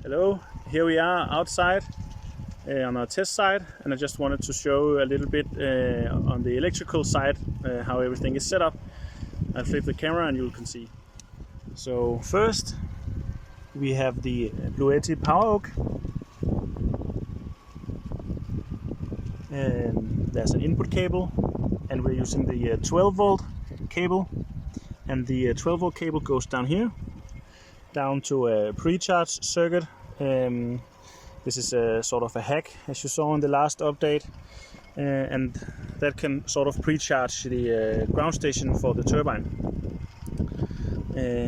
Hello, here we are outside on our test site, and I just wanted to show a little bit on the electrical side how everything is set up. I'll flip the camera and you can see. So first we have the bluetti power oak, and there's an input cable, and we're using the 12 volt cable, and the 12 volt cable goes down here down to a pre-charge circuit. This is a sort of a hack, as you saw in the last update, and that can sort of pre-charge the ground station for the turbine.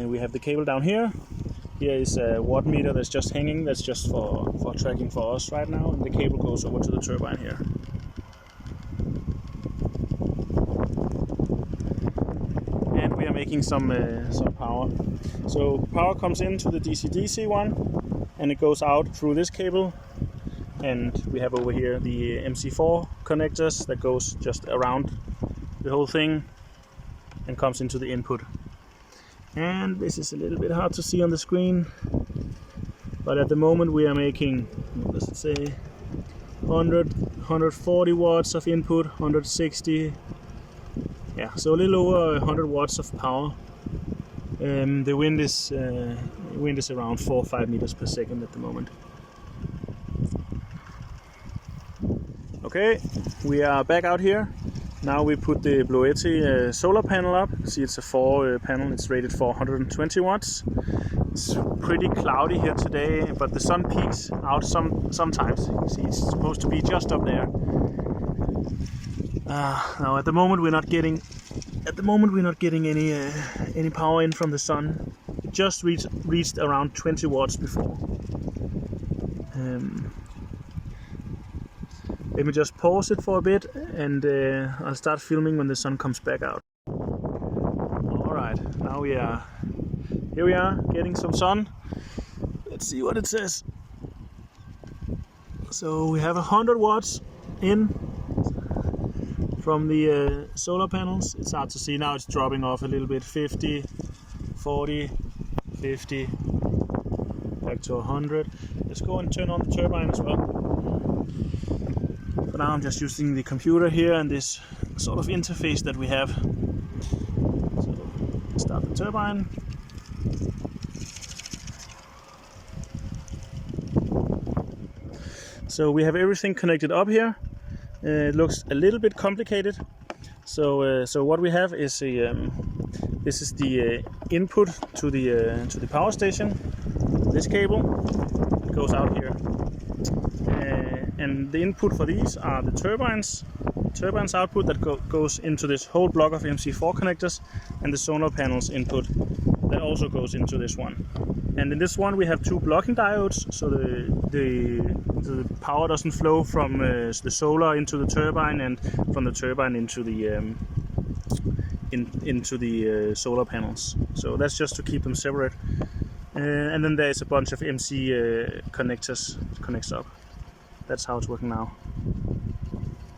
We have the cable down here. Here is a watt meter that's just hanging, that's just for tracking for us right now, and the cable goes over to the turbine here. And we are making some power. So power comes into the DC-DC one, and it goes out through this cable, and we have over here the MC4 connectors that goes just around the whole thing and comes into the input. And this is a little bit hard to see on the screen, but at the moment we are making, what does it say, 140 watts of input, 160, yeah, so a little over 100 watts of power. The wind is around 4 or 5 meters per second at the moment. Okay, we are back out here. Now we put the bluetti solar panel up. See, it's a 4 panel. It's rated for 120 watts. It's pretty cloudy here today, but the sun peeks out sometimes. You see, it's supposed to be just up there. Now at the moment we're not getting any power in from the sun. It just reached around 20 watts before. Let me just pause it for a bit, and I'll start filming when the sun comes back out. Alright, now here we are getting some sun. Let's see what it says. So we have 100 watts in from the solar panels. It's hard to see now, it's dropping off a little bit. 50, 40, 50, back to 100. Let's go and turn on the turbine as well. For now I'm just using the computer here and this sort of interface that we have. So start the turbine. So we have everything connected up here. It looks a little bit complicated. So what we have is this is the input to the power station. This cable goes out here, and the input for these are the turbines output that goes into this whole block of MC4 connectors, and the solar panels input that also goes into this one. And in this one we have 2 blocking diodes, so the power doesn't flow from the solar into the turbine, and from the turbine into the solar panels. So that's just to keep them separate. And then there's a bunch of MC connectors connects up. That's how it's working now.